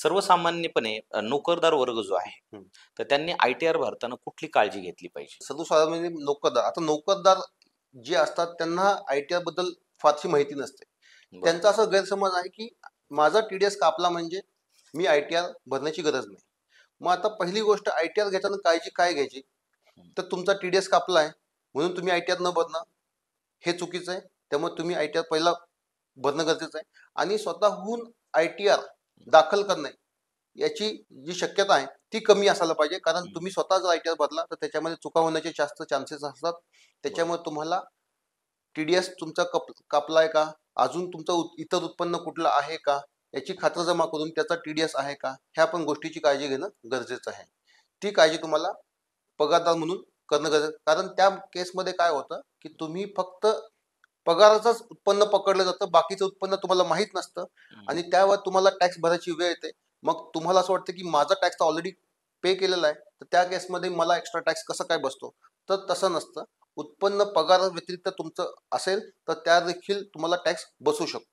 सर्वसामान्यपणे नोकरदार वर्ग जो आहे, हं. तर त्यांनी आय-टी-आर भरताना कुठली काळजी घेतली पाहिजे? सर्वसाधारण म्हणजे नोकरदार. आता नोकरदार जे असतात त्यांना आय-टी-आर बद्दल फारशी माहिती नसते. बरं. त्यांचा असा गैरसमज आहे, की माझा टी-डी-एस कापला म्हणजे मी आय-टी-आर भरण्याची गरज नाही. मग आता पहिली गोष्ट आय-टी-आर घेताना काळजी काय घ्यायची? हं. तर तुमचा टी-डी-एस कापला आहे म्हणून तुम्ही आय-टी-आर न भरणं हे चुकीचं आहे. त्यामुळे तुम्ही आय-टी-आर पहिला भरणं गरजेचं आहे आणि स्वतःहून आय-टी-आर दाखल करणे याची जी शक्यता आहे ती कमी असायला पाहिजे. कारण हं. तुम्ही स्वतः जर आय-टी-आर भरला तर त्याच्यामध्ये चुका होण्याचे जास्त चान्सेस असतात. बरोबर. त्याच्यामुळे तुम्हाला टी-डी-एस तुमचा कापलाय का? अजून तुमचं इतर उत्पन्न कुठलं आहे का? याची खातरजमा करून त्याचा टी-डी-एस आहे का? ह्या पण गोष्टीची काळजी घेणं गरजेचं आहे. ती काळजी तुम्हाला पगारदार म्हणून करणं गरजेचं, कारण त्या केसमध्ये काय होतं, की तुम्ही फक्त पगाराचंच उत्पन्न पकडलं जातं, बाकीचं उत्पन्न तुम्हाला माहीत नसतं हं. आणि त्यावर तुम्हाला टॅक्स भरायची वेळ येते. मग तुम्हाला असं वाटतं, की माझा टॅक्स तर ऑलरेडी पे केलेला आहे, तर त्या केसमध्ये मला एक्स्ट्रा टॅक्स कसा काय बसतो? तर तसं नसतं. उत्पन्न पगाराव्यतिरिक्त तुमचं असेल, तर त्या देखील तुम्हाला टॅक्स बसू शकतो.